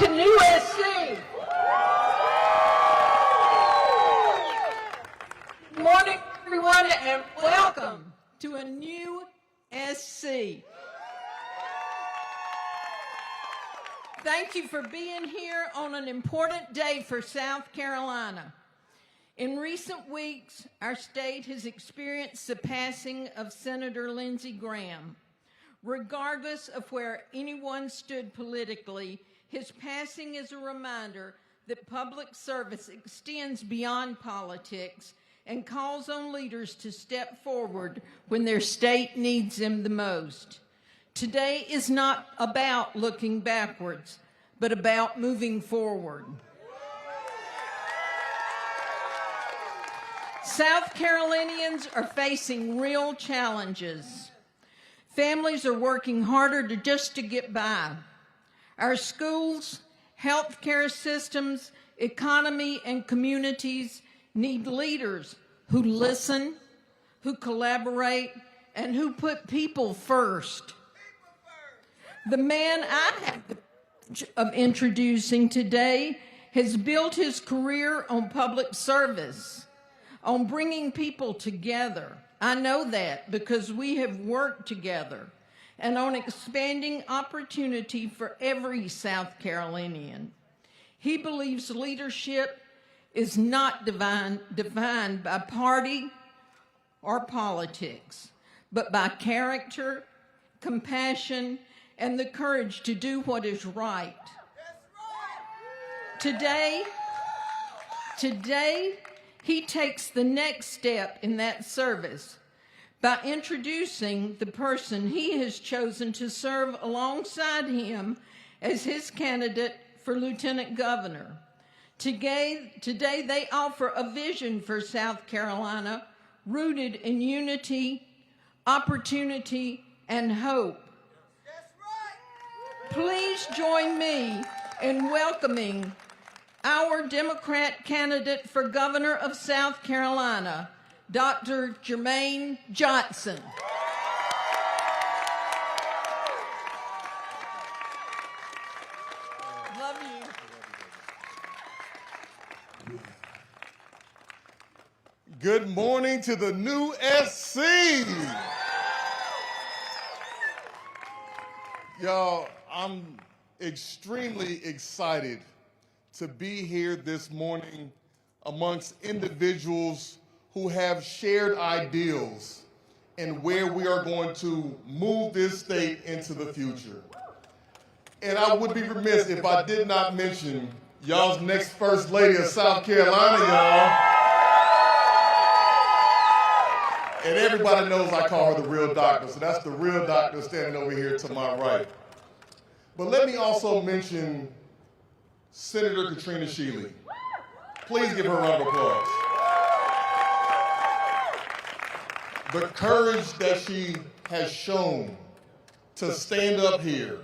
to New SC. Good morning, everyone, and welcome to a new SC. Thank you for being here on an important day for South Carolina. In recent weeks, our state has experienced the passing of Senator Lindsey Graham. Regardless of where anyone stood politically, his passing is a reminder that public service extends beyond politics and calls on leaders to step forward when their state needs them the most. Today is not about looking backwards, but about moving forward. South Carolinians are facing real challenges. Families are working harder to get by. Our schools, healthcare systems, economy, and communities need leaders who listen, who collaborate, and who put people first. The man I have the privilege of introducing today has built his career on public service, on bringing people together. I know that because we have worked together, and on expanding opportunity for every South Carolinian. He believes leadership is not defined by party or politics, but by character, compassion, and the courage to do what is right. Today, he takes the next step in that service by introducing the person he has chosen to serve alongside him as his candidate for Lieutenant Governor. Today they offer a vision for South Carolina rooted in unity, opportunity, and hope. Please join me in welcoming our Democrat candidate for Governor of South Carolina, Dr. Jermaine Johnson. Love you. Good morning to the new SC. Y'all, I'm extremely excited to be here this morning amongst individuals who have shared ideals and where we are going to move this state into the future. And I would be remiss if I did not mention y'all's next First Lady of South Carolina, y'all. And everybody knows I call her the real doctor, so that's the real doctor standing over here to my right. But let me also mention Senator Katrina Shealy. Please give her a round of applause. The courage that she has shown to stand up here,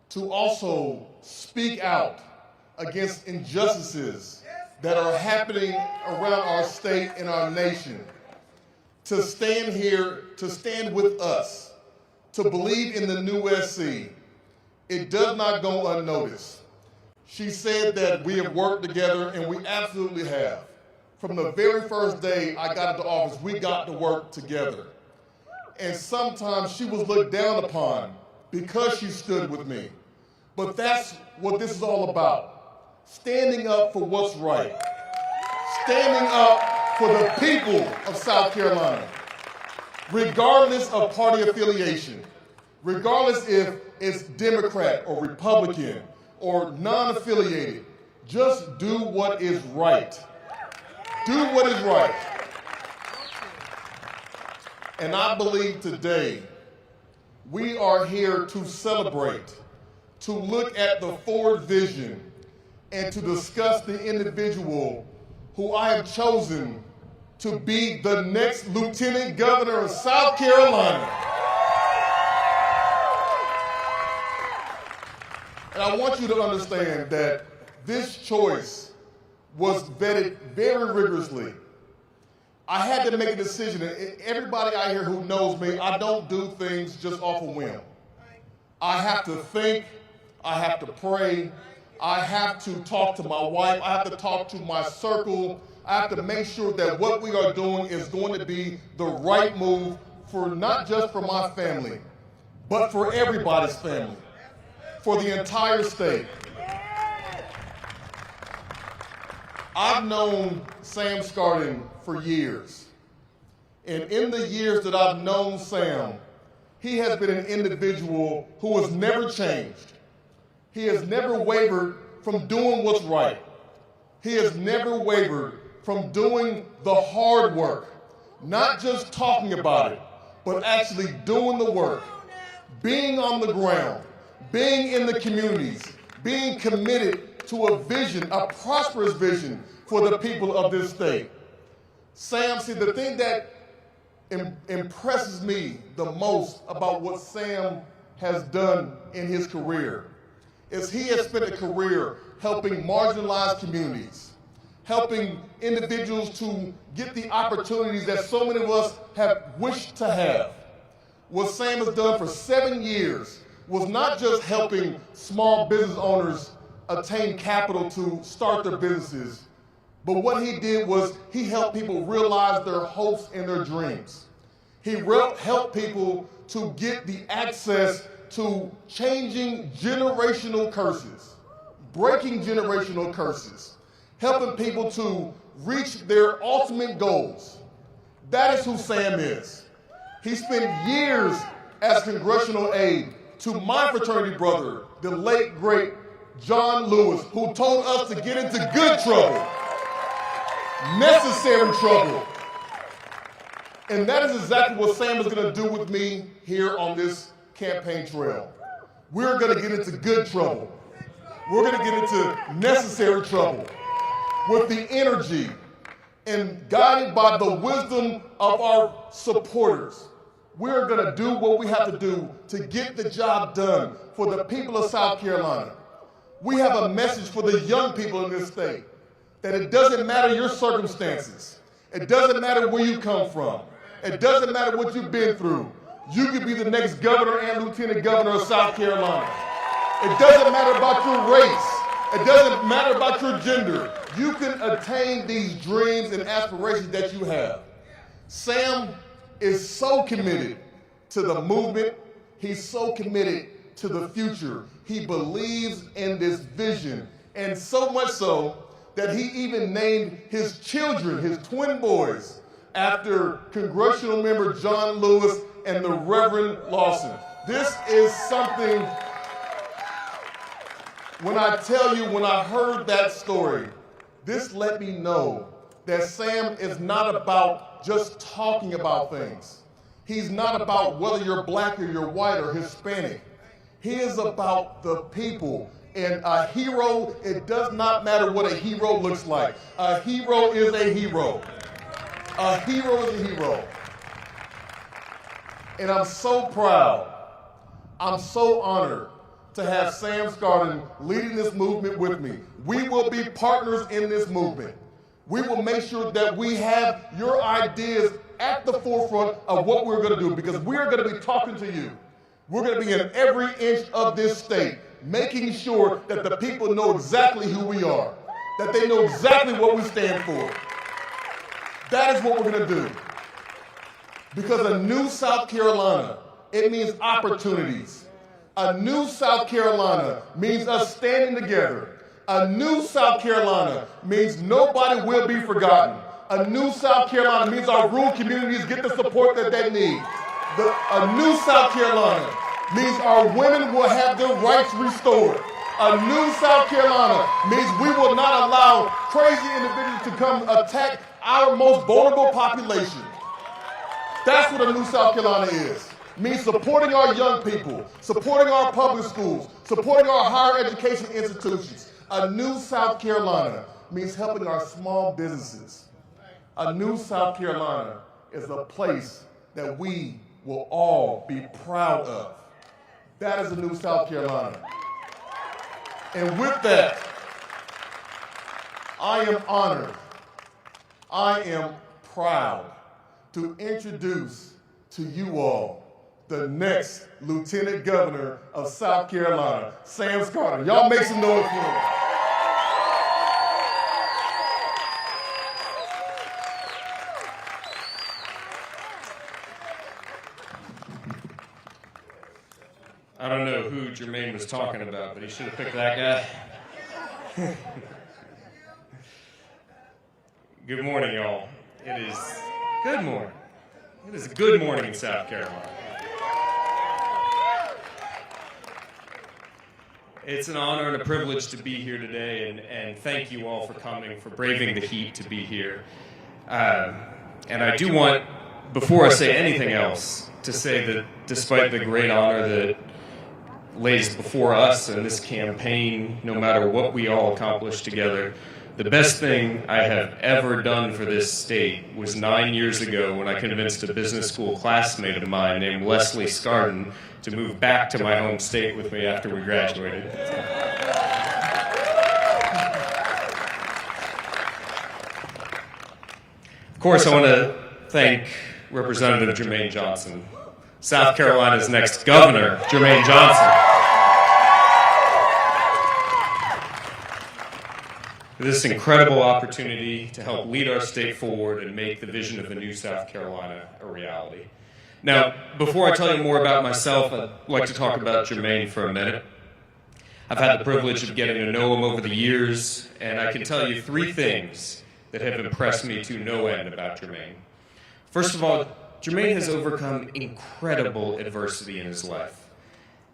to also speak out against injustices that are happening around our state and our nation, to stand here, to stand with us, to believe in the new SC, it does not go unnoticed. She said that we have worked together, and we absolutely have. From the very first day I got into office, we got to work together. And sometimes she was looked down upon because she stood with me. But that's what this is all about. Standing up for what's right. Standing up for the people of South Carolina, regardless of party affiliation, regardless if it's Democrat or Republican or non-affiliated. Just do what is right. Do what is right. And I believe today we are here to celebrate, to look at the forward vision, and to discuss the individual who I have chosen to be the next Lieutenant Governor of South Carolina. And I want you to understand that this choice was vetted very rigorously. I had to make a decision, and everybody out here who knows me, I don't do things just off a whim. I have to think, I have to pray, I have to talk to my wife, I have to talk to my circle, I have to make sure that what we are doing is going to be the right move for not just for my family, but for everybody's family, for the entire state. I've known Sam Scarding for years. And in the years that I've known Sam, he has been an individual who has never changed. He has never wavered from doing what's right. He has never wavered from doing the hard work, not just talking about it, but actually doing the work, being on the ground, being in the communities, being committed to a vision, a prosperous vision for the people of this state. Sam, see, the thing that impresses me the most about what Sam has done in his career is he has spent a career helping marginalized communities, helping individuals to get the opportunities that so many of us have wished to have. What Sam has done for 7 years was not just helping small business owners attain capital to start their businesses, but what he did was he helped people realize their hopes and their dreams. He helped people to get the access to changing generational curses, breaking generational curses, helping people to reach their ultimate goals. That is who Sam is. He spent years as congressional aide to my fraternity brother, the late, great John Lewis, who told us to get into good trouble, necessary trouble. And that is exactly what Sam is going to do with me here on this campaign trail. We're going to get into good trouble. We're going to get into necessary trouble with the energy and guided by the wisdom of our supporters. We're going to do what we have to do to get the job done for the people of South Carolina. We have a message for the young people in this state that it doesn't matter your circumstances. It doesn't matter where you come from. It doesn't matter what you've been through. You could be the next governor and lieutenant governor of South Carolina. It doesn't matter about your race. It doesn't matter about your gender. You can attain these dreams and aspirations that you have. Sam is so committed to the movement. He's so committed to the future. He believes in this vision, and so much so that he even named his children, his twin boys, after congressional member John Lewis and the Reverend Lawson. This is something, when I tell you, when I heard that story, this let me know that Sam is not about just talking about things. He's not about whether you're black or you're white or Hispanic. He is about the people. And a hero, it does not matter what a hero looks like. A hero is a hero. A hero is a hero. And I'm so proud, I'm so honored to have Sam Scarding leading this movement with me. We will be partners in this movement. We will make sure that we have your ideas at the forefront of what we're going to do, because we're going to be talking to you. We're going to be in every inch of this state, making sure that the people know exactly who we are, that they know exactly what we stand for. That is what we're going to do. Because a new South Carolina, it means opportunities. A new South Carolina means us standing together. A new South Carolina means nobody will be forgotten. A new South Carolina means our rural communities get the support that they need. A new South Carolina means our women will have their rights restored. A new South Carolina means we will not allow crazy individuals to come attack our most vulnerable population. That's what a new South Carolina is. It means supporting our young people, supporting our public schools, supporting our higher education institutions. A new South Carolina means helping our small businesses. A new South Carolina is a place that we will all be proud of. That is a new South Carolina. And with that, I am honored, I am proud to introduce to you all the next Lieutenant Governor of South Carolina, Sam Carter. Y'all make some noise for him. I don't know who Jermaine was talking about, but he should have picked that guy. Good morning, y'all. It is good morning. It is a good morning in South Carolina. It's an honor and a privilege to be here today, and thank you all for coming, for braving the heat to be here. And I do want, before I say anything else, to say that despite the great honor that lays before us in this campaign, no matter what we all accomplish together, the best thing I have ever done for this state was 9 years ago when I convinced a business school classmate of mine named Leslie Scarden to move back to my home state with me after we graduated. Of course, I want to thank Representative Jermaine Johnson, South Carolina's next governor, Jermaine Johnson. This incredible opportunity to help lead our state forward and make the vision of a new South Carolina a reality. Now, before I tell you more about myself, I'd like to talk about Jermaine for a minute. I've had the privilege of getting to know him over the years, and I can tell you 3 things that have impressed me to no end about Jermaine. First of all, Jermaine has overcome incredible adversity in his life.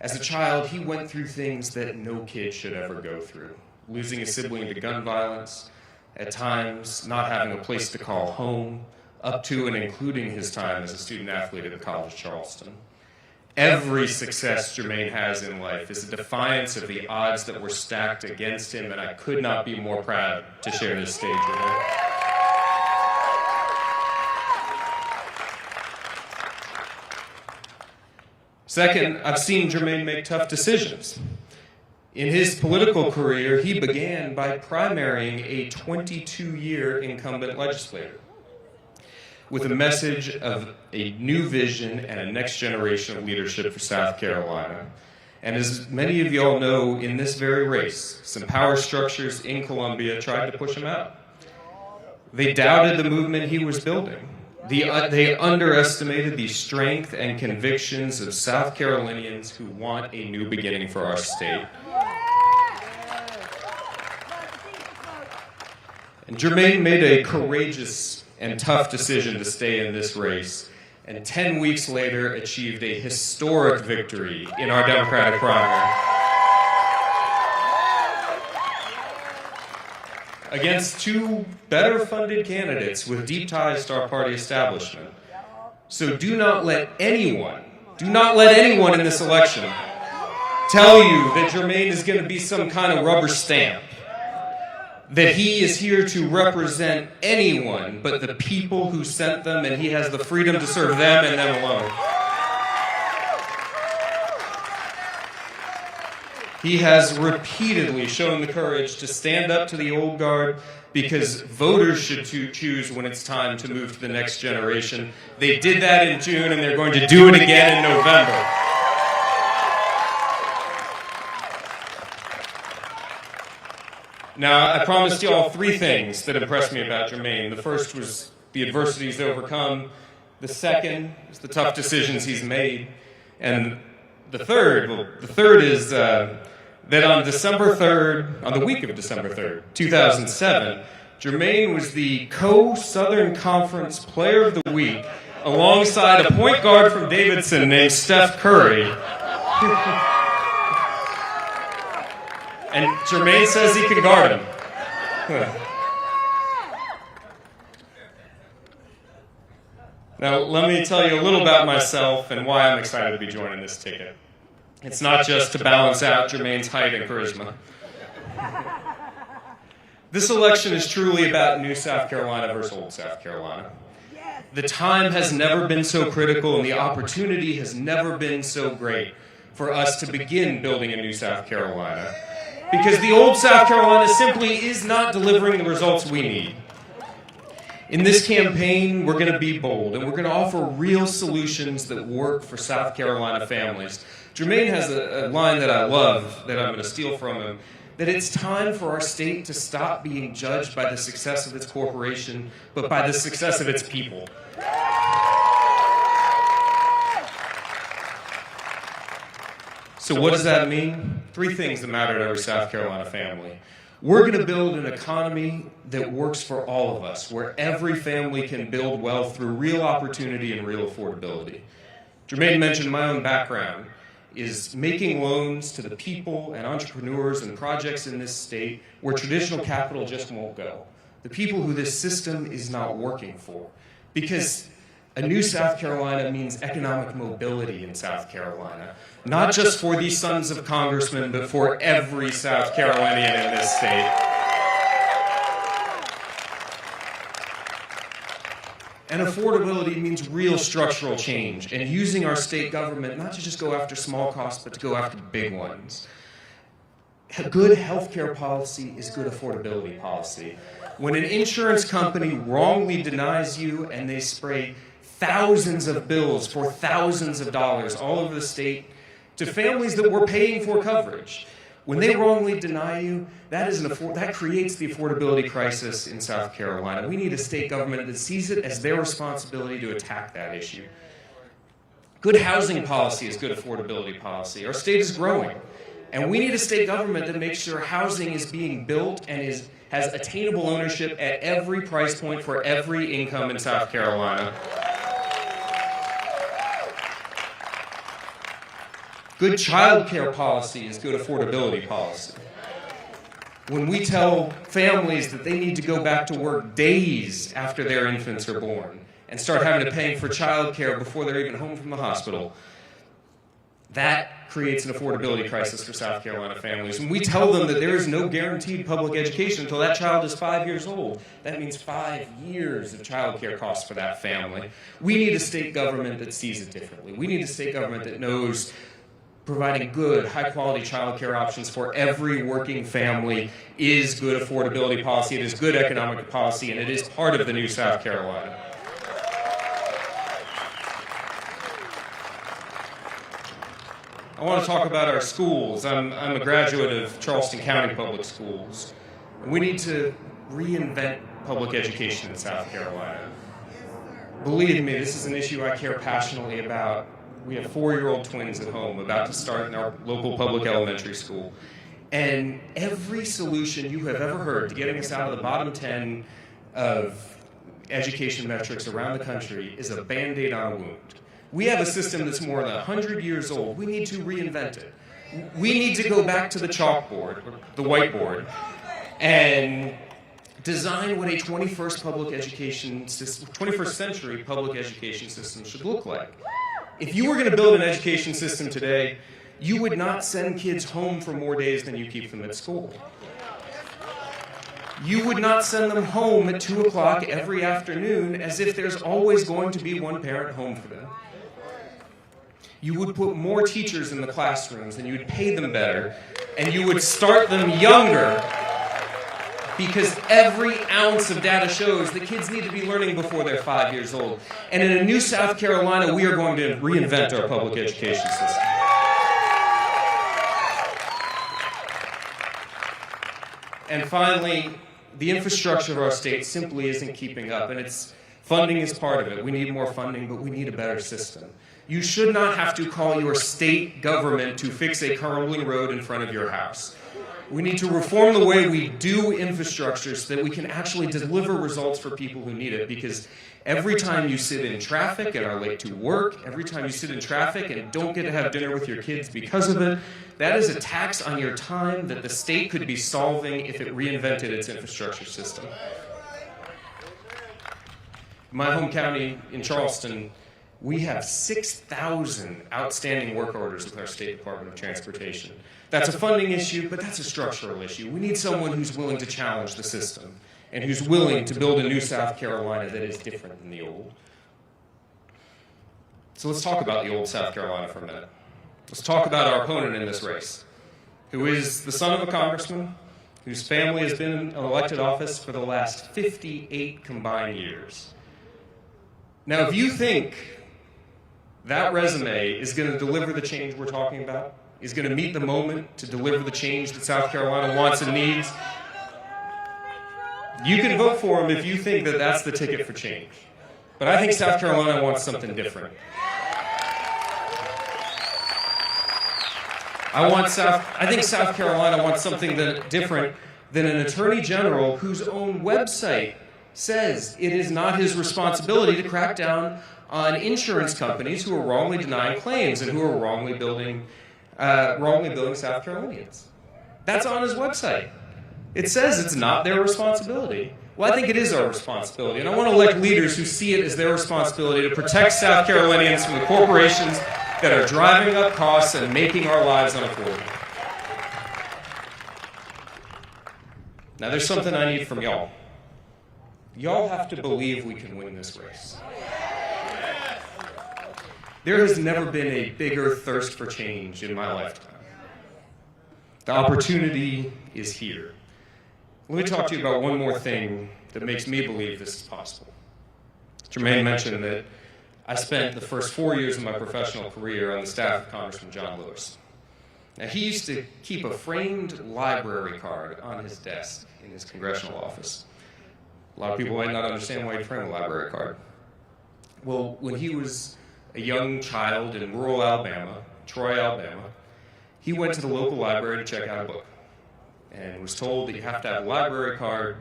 As a child, he went through things that no kid should ever go through. Losing a sibling to gun violence, at times not having a place to call home, up to and including his time as a student athlete at the North Charleston. Every success Jermaine has in life is a defiance of the odds that were stacked against him, and I could not be more proud to share this stage with him. Second, I've seen Jermaine make tough decisions. In his political career, he began by primarying a 22-year incumbent legislator with a message of a new vision and a next generation of leadership for South Carolina. And as many of you all know, in this very race, some power structures in Columbia tried to push him out. They doubted the movement he was building. They underestimated the strength and convictions of South Carolinians who want a new beginning for our state. And Jermaine made a courageous and tough decision to stay in this race, and 10 weeks later achieved a historic victory in our Democratic primary. Against 2 better-funded candidates with deep ties to our party establishment. So do not let anyone in this election tell you that Jermaine is going to be some kind of rubber stamp, that he is here to represent anyone but the people who sent them, and he has the freedom to serve them and them alone. He has repeatedly shown the courage to stand up to the old guard because voters should choose when it's time to move to the next generation. They did that in June, and they're going to do it again in November. Now, I promised you all 3 things that impressed me about Jermaine. The first was the adversity he's overcome. The second is the tough decisions he's made. And the third is that on December 3rd, on the week of December 3rd, 2007, Jermaine was the co-Southern Conference Player of the Week alongside a point guard from Davidson named Steph Curry. And Jermaine says he can guard him. Now, let me tell you a little about myself and why I'm excited to be joining this ticket. It's not just to balance out Jermaine's height and charisma. This election is truly about New South Carolina versus Old South Carolina. The time has never been so critical, and the opportunity has never been so great for us to begin building a new South Carolina. Because the old South Carolina simply is not delivering the results we need. In this campaign, we're going to be bold, and we're going to offer real solutions that work for South Carolina families. Jermaine has a line that I love that I'm going to steal from him, that it's time for our state to stop being judged by the success of its corporation, but by the success of its people. So what does that mean? Three things that matter to every South Carolina family. We're going to build an economy that works for all of us, where every family can build wealth through real opportunity and real affordability. Jermaine mentioned my own background is making loans to the people and entrepreneurs and projects in this state where traditional capital just won't go. The people who this system is not working for. Because a new South Carolina means economic mobility in South Carolina. Not just for these sons of congressmen, but for every South Carolinian in this state. And affordability means real structural change and using our state government not to just go after small costs, but to go after big ones. A good healthcare policy is good affordability policy. When an insurance company wrongly denies you and they spray thousands of bills for thousands of dollars all over the state to families that were paying for coverage, when they wrongly deny you, that creates the affordability crisis in South Carolina. We need a state government that sees it as their responsibility to attack that issue. Good housing policy is good affordability policy. Our state is growing, and we need a state government that makes sure housing is being built and has attainable ownership at every price point for every income in South Carolina. Good child care policy is good affordability policy. When we tell families that they need to go back to work days after their infants are born and start having to pay for child care before they're even home from the hospital, that creates an affordability crisis for South Carolina families. When we tell them that there is no guaranteed public education until that child is 5 years old, that means 5 years of child care costs for that family. We need a state government that sees it differently. We need a state government that knows providing good, high-quality child care options for every working family is good affordability policy, it is good economic policy, and it is part of the new South Carolina. I want to talk about our schools. I'm a graduate of Charleston County Public Schools. We need to reinvent public education in South Carolina. Believe me, this is an issue I care passionately about. We have 4-year-old twins at home about to start in our local public elementary school. And every solution you have ever heard to getting us out of the bottom 10 of education metrics around the country is a Band-Aid on a wound. We have a system that's more than 100 years old. We need to reinvent it. We need to go back to the chalkboard, or the whiteboard, and design what a 21st century public education system should look like. If you were going to build an education system today, you would not send kids home for more days than you keep them at school. You would not send them home at 2 o'clock every afternoon as if there's always going to be one parent home for them. You would put more teachers in the classrooms and you would pay them better, and you would start them younger, because every ounce of data shows that kids need to be learning before they're 5 years old. And in a new South Carolina, we are going to reinvent our public education system. And finally, the infrastructure of our state simply isn't keeping up, and funding is part of it. We need more funding, but we need a better system. You should not have to call your state government to fix a crumbling road in front of your house. We need to reform the way we do infrastructure so that we can actually deliver results for people who need it, because every time you sit in traffic and are late to work, every time you sit in traffic and don't get to have dinner with your kids because of it, that is a tax on your time that the state could be solving if it reinvented its infrastructure system. My home county in Charleston, we have 6,000 outstanding work orders with our State Department of Transportation. That's a funding issue, but that's a structural issue. We need someone who's willing to challenge the system and who's willing to build a new South Carolina that is different than the old. So let's talk about the old South Carolina for a minute. Let's talk about our opponent in this race, who is the son of a congressman, whose family has been in elected office for the last 58 combined years. Now, if you think that resume is going to deliver the change we're talking about, is going to meet the moment to deliver the change that South Carolina wants and needs, you can vote for him if you think that that's the ticket for change. But I think South Carolina wants something different. I think South Carolina wants something different than an attorney general whose own website says it is not his responsibility to crack down on insurance companies who are wrongly denying claims and who are wrongly billing South Carolinians. That's on his website. It says it's not their responsibility. Well, I think it is our responsibility, and I want to elect leaders who see it as their responsibility to protect South Carolinians from the corporations that are driving up costs and making our lives unaffordable. Now, there's something I need from y'all. Y'all have to believe we can win this race. There has never been a bigger thirst for change in my lifetime. The opportunity is here. Let me talk to you about one more thing that makes me believe this is possible. Jermaine mentioned that I spent the first 4 years of my professional career on the staff of Congressman John Lewis. Now, he used to keep a framed library card on his desk in his congressional office. A lot of people might not understand why he'd frame a library card. Well, when he was a young child in rural Alabama, Troy, Alabama, he went to the local library to check out a book and was told that you have to have a library card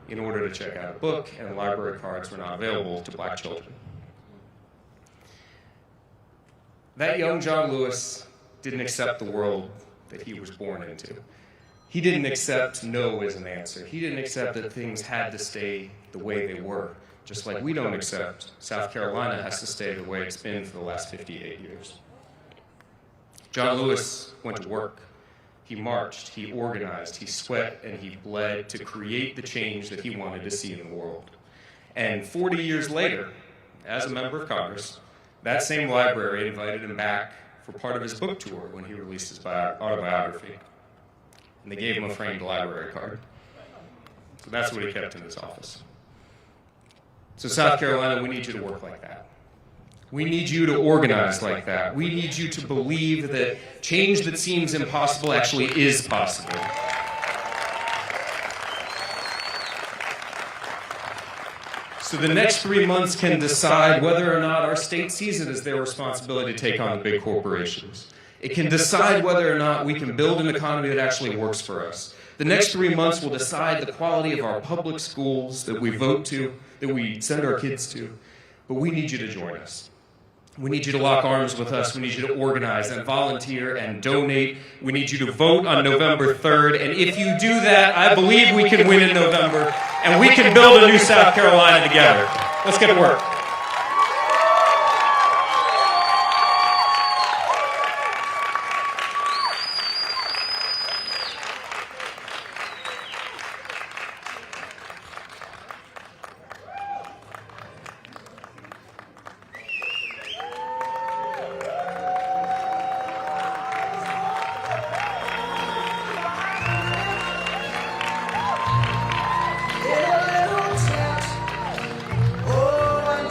in order to check out a book, and library cards were not available to black children. That young John Lewis didn't accept the world that he was born into. He didn't accept no as an answer. He didn't accept that things had to stay the way they were, just like we don't accept South Carolina has to stay the way it's been for the last 58 years. John Lewis went to work. He marched, he organized, he sweat, and he bled to create the change that he wanted to see in the world. And 40 years later, as a member of Congress, that same library invited him back for part of his book tour when he released his autobiography. And they gave him a framed library card. So that's what he kept in his office. So South Carolina, we need you to work like that. We need you to organize like that. We need you to believe that change that seems impossible actually is possible. So the next 3 months can decide whether or not our state sees it as their responsibility to take on the big corporations. It can decide whether or not we can build an economy that actually works for us. The next 3 months will decide the quality of our public schools that we vote to, that we send our kids to. But we need you to join us. We need you to lock arms with us. We need you to organize and volunteer and donate. We need you to vote on November 3rd. And if you do that, I believe we can win in November, and we can build a new South Carolina together. Let's get to work. In a little tent, oh, and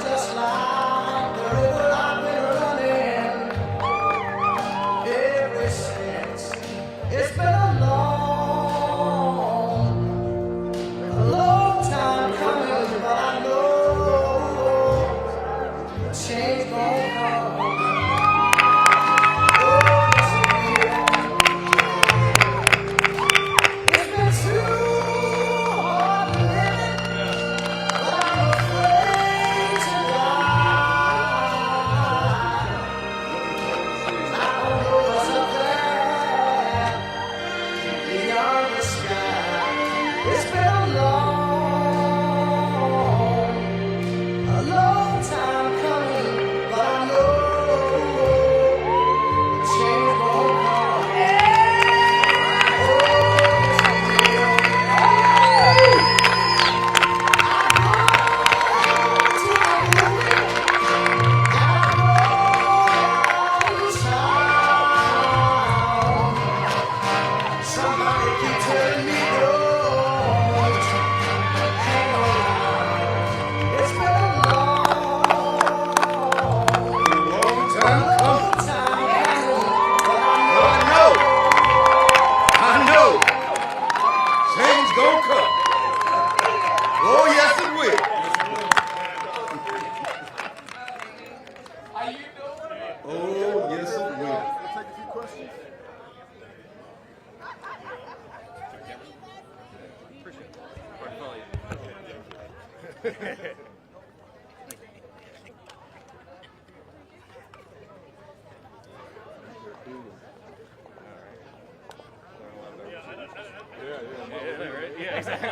Yeah, exactly.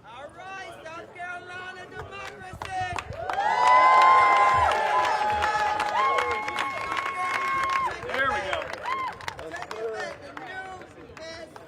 All right, South Carolina democracy. There we go. Take it back to New SC.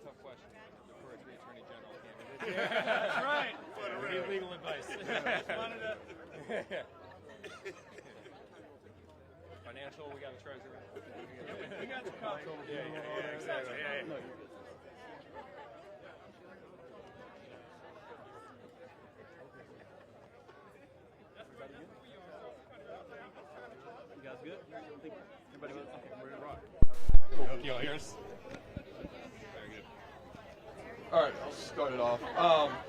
Tough question. Defer to the Attorney General candidate. That's right. We need legal advice. Financial, we got a treasurer. We got the comptroller. Yeah, exactly. Yeah. You guys good? Everybody good? Okay, we're gonna rock. Can y'all hear us? All right, I'll start it off.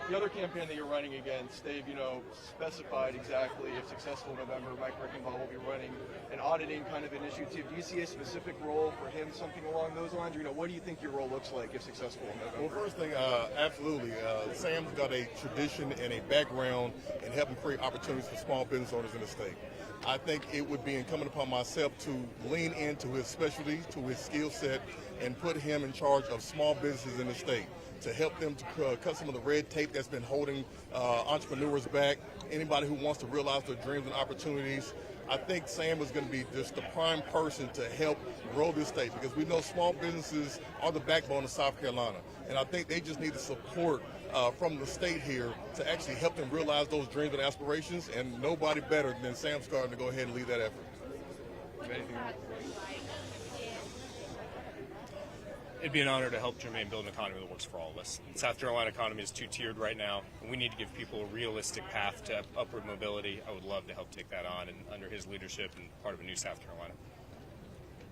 The other campaign that you're running against, they've specified exactly if successful in November, Mike Rickenbaugh will be running an auditing kind of initiative. Do you see a specific role for him, something along those lines, or what do you think your role looks like if successful in November? Well, first thing, absolutely. Sam's got a tradition and a background in helping create opportunities for small business owners in the state. I think it would be incumbent upon myself to lean into his specialty, to his skill set, and put him in charge of small businesses in the state to help them to cut some of the red tape that's been holding entrepreneurs back, anybody who wants to realize their dreams and opportunities. I think Sam is going to be just the prime person to help grow this state, because we know small businesses are the backbone of South Carolina. And I think they just need the support from the state here to actually help them realize those dreams and aspirations, and nobody better than Sam Scarden to go ahead and lead that effort. It'd be an honor to help Jermaine build an economy that works for all of us. The South Carolina economy is two-tiered right now, and we need to give people a realistic path to upward mobility. I would love to help take that on, and under his leadership and part of a new South Carolina.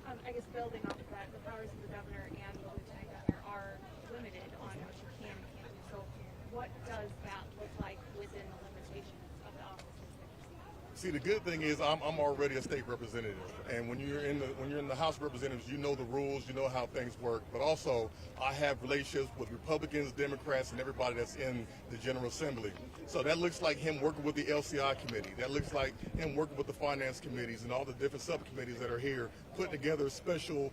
I guess building off of that, the powers of the governor and the lieutenant governor are limited on what you can and can't do. So what does that look like within the limitations of the offices that you see? See, the good thing is I'm already a state representative, and when you're in the House of Representatives, you know the rules, you know how things work. But also, I have relationships with Republicans, Democrats, and everybody that's in the General Assembly. So that looks like him working with the LCI committee. That looks like him working with the finance committees and all the different subcommittees that are here, putting together a special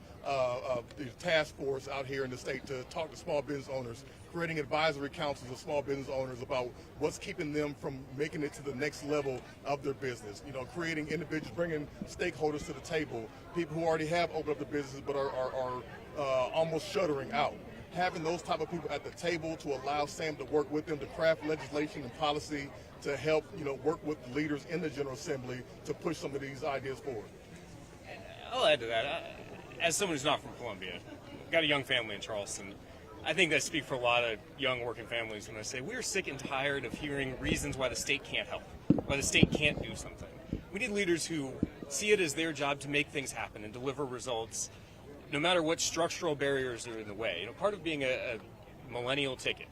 task force out here in the state to talk to small business owners, creating advisory councils of small business owners about what's keeping them from making it to the next level of their business. Creating individuals, bringing stakeholders to the table, people who already have opened up the business but are almost shuttering out. Having those type of people at the table to allow Sam to work with them to craft legislation and policy to help, work with leaders in the General Assembly to push some of these ideas forward. I'll add to that. As someone who's not from Columbia, got a young family in Charleston, I think that speaks for a lot of young working families when I say we're sick and tired of hearing reasons why the state can't help, why the state can't do something. We need leaders who see it as their job to make things happen and deliver results, no matter what structural barriers are in the way. Part of being a millennial ticket,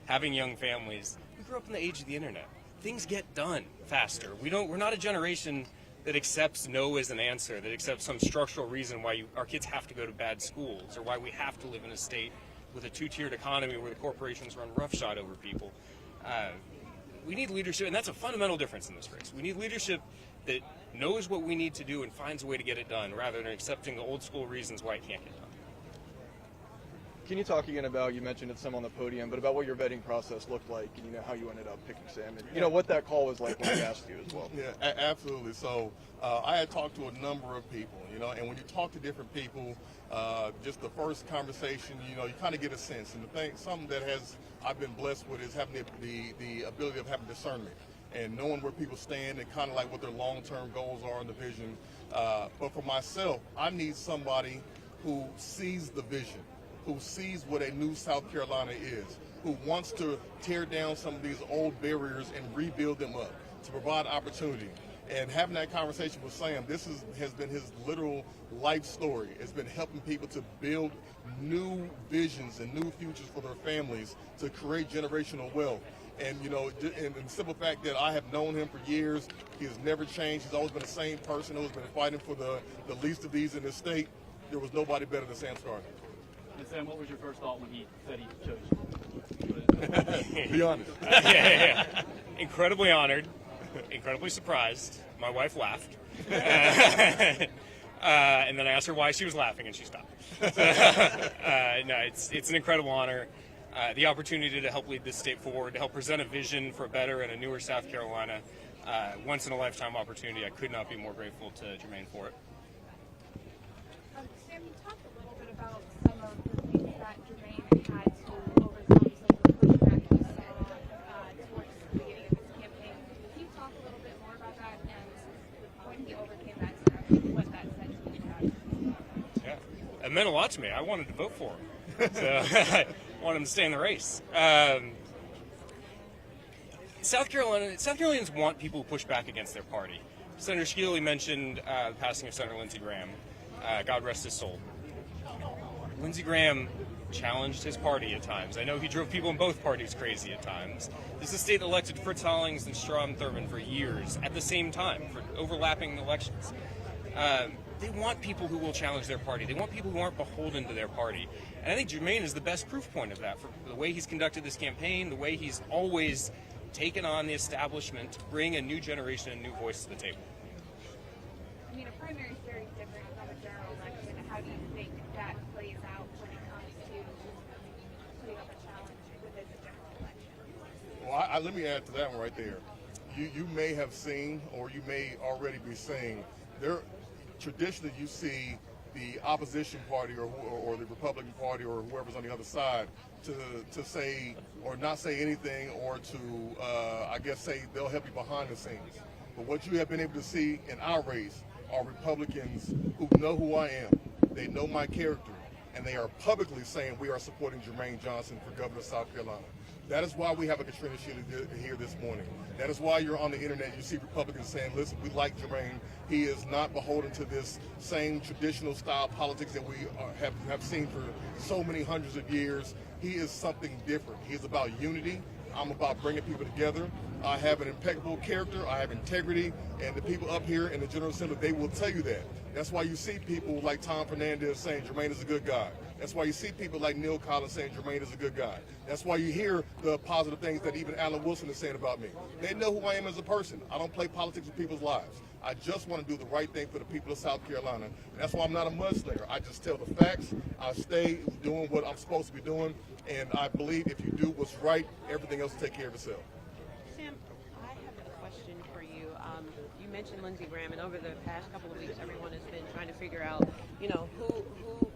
having young families, we grew up in the age of the internet. Things get done faster. We're not a generation that accepts no as an answer, that accepts some structural reason why our kids have to go to bad schools or why we have to live in a state with a two-tiered economy where the corporations run roughshod over people. We need leadership, and that's a fundamental difference in this race. We need leadership that knows what we need to do and finds a way to get it done, rather than accepting the old school reasons why it can't get done. can you talk again about, you mentioned it some on the podium, but about what your vetting process looked like and, you know, how you ended up picking Sam and, what that call was like when he asked you as well? Yeah, absolutely. So I had talked to a number of people, and when you talk to different people, just the first conversation, you kind of get a sense. And something that I've been blessed with is having the ability of having discernment and knowing where people stand and kind of like what their long-term goals are in the vision. But for myself, I need somebody who sees the vision, who sees what a new South Carolina is, who wants to tear down some of these old barriers and rebuild them up to provide opportunity. And having that conversation with Sam, this has been his literal life story. It's been helping people to build new visions and new futures for their families, to create generational wealth. And, and the simple fact that I have known him for years, he has never changed. He's always been the same person who's been fighting for the least of these in this state. There was nobody better than Sam Scarlett. And Sam, what was your first thought when he said he chose you? Be honest. Yeah. Incredibly honored, incredibly surprised. My wife laughed. And then I asked her why she was laughing, and she stopped. No, it's an incredible honor. The opportunity to help lead this state forward, to help present a vision for a better and a newer South Carolina. Once in a lifetime opportunity. I could not be more grateful to Jermaine for it. Sam, you talked a little bit about some of the things that Jermaine had to overcome, some of the pushback you saw towards the beginning of his campaign. Can you talk a little bit more about that and when he overcame that, what that said to you? Yeah, it meant a lot to me. I wanted to vote for him, so I wanted him to stay in the race. South Carolinians want people who push back against their party. Senator Skeely mentioned the passing of Senator Lindsey Graham. God rest his soul. Lindsey Graham challenged his party at times. I know he drove people in both parties crazy at times. This is a state that elected Fritz Hollings and Strom Thurmond for years at the same time, for overlapping elections. They want people who will challenge their party. They want people who aren't beholden to their party. And I think Jermaine is the best proof point of that, for the way he's conducted this campaign, the way he's always taken on the establishment to bring a new generation and new voice to the table. I mean, a primary is very different from a general election. How do you think that plays out when it comes to putting up a challenge within the general election? Well, let me add to that one right there. You may have seen, or you may already be seeing, traditionally you see the opposition party or the Republican Party or whoever's on the other side to say or not say anything, or to I guess say they'll help you behind the scenes. But what you have been able to see in our race are Republicans who know who I am, they know my character, and they are publicly saying we are supporting Jermaine Johnson for governor of South Carolina. That is why we have a Katrina Sheila here this morning. That is why you're on the internet. You see Republicans saying, listen, we like Jermaine. He is not beholden to this same traditional style politics that we have seen for so many hundreds of years. He is something different. He is about unity. I'm about bringing people together. I have an impeccable character. I have integrity. And the people up here in the General Assembly, they will tell you that. That's why you see people like Tom Fernandez saying Jermaine is a good guy. That's why you see people like Neil Collins saying Jermaine is a good guy. That's why you hear the positive things that even Alan Wilson is saying about me. They know who I am as a person. I don't play politics with people's lives. I just want to do the right thing for the people of South Carolina. And that's why I'm not a mudslinger. I just tell the facts. I stay doing what I'm supposed to be doing. And I believe if you do what's right, everything else will take care of itself. Sam, I have a question for you. You mentioned Lindsey Graham, and over the past couple of weeks, everyone has been trying to figure out, who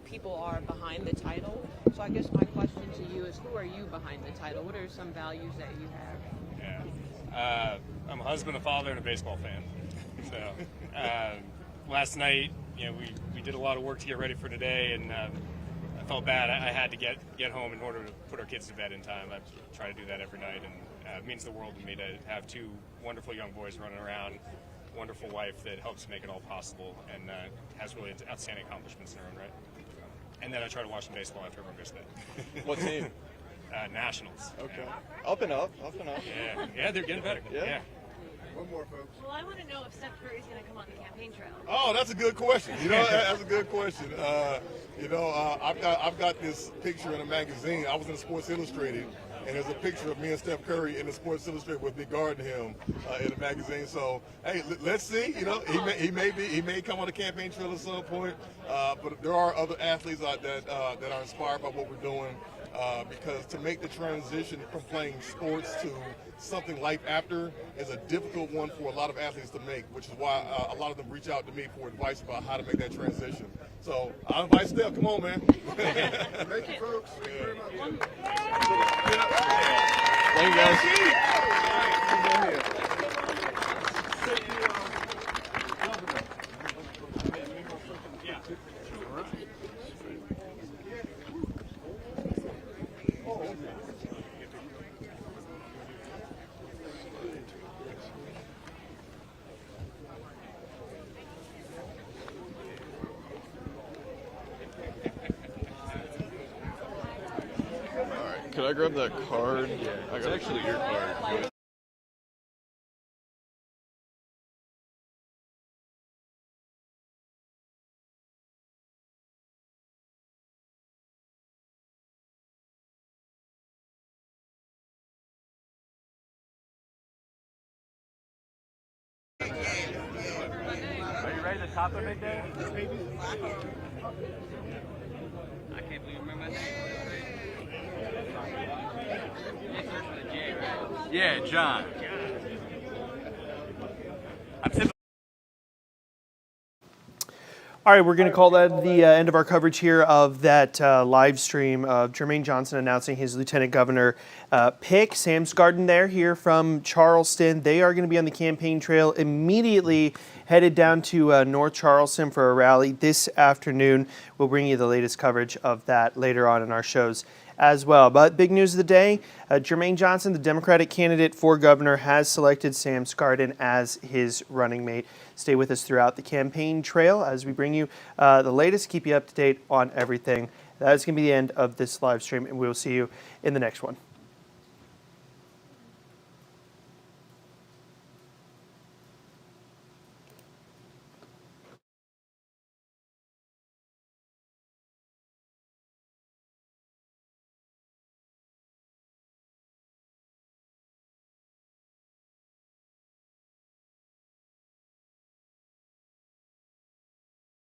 people are behind the title. So I guess my question to you is, who are you behind the title? What are some values that you have? Yeah. I'm a husband, a father, and a baseball fan. So last night, we did a lot of work to get ready for today, and I felt bad. I had to get home in order to put our kids to bed in time. I try to do that every night, and it means the world to me to have two wonderful young boys running around, wonderful wife that helps make it all possible, and has really outstanding accomplishments in her own right. And then I try to watch some baseball after everyone goes to bed. What team? Nationals. Okay. Yeah. Up and up. Yeah, they're getting better. Yeah. One more, folks. Well, I want to know if Steph Curry's going to come on the campaign trail. Oh, that's a good question. That's a good question. I've got this picture in a magazine. I was in Sports Illustrated, and there's a picture of me and Steph Curry in the Sports Illustrated with me guarding him in the magazine. So, hey, let's see. You know, he may come on the campaign trail at some point, but there are other athletes out that are inspired by what we're doing. Because to make the transition from playing sports to something life after is a difficult one for a lot of athletes to make, which is why a lot of them reach out to me for advice about how to make that transition. So I invite Steph. Come on, man. Thank you, folks. Thank you very much. Thank you, guys. Could I grab that card? Yeah, it's actually your card. Are you ready to top it, Big Dad? I can't believe you remember my name. Yeah, John. All right, we're going to call that the end of our coverage here of that live stream of Jermaine Johnson announcing his lieutenant governor pick. Sam Scarden there here from Charleston. They are going to be on the campaign trail immediately headed down to North Charleston for a rally this afternoon. We'll bring you the latest coverage of that later on in our shows as well. But big news of the day, Jermaine Johnson, the Democratic candidate for governor, has selected Sam Scarden as his running mate. Stay with us throughout the campaign trail as we bring you the latest, keep you up to date on everything. That is going to be the end of this live stream, and we will see you in the next one.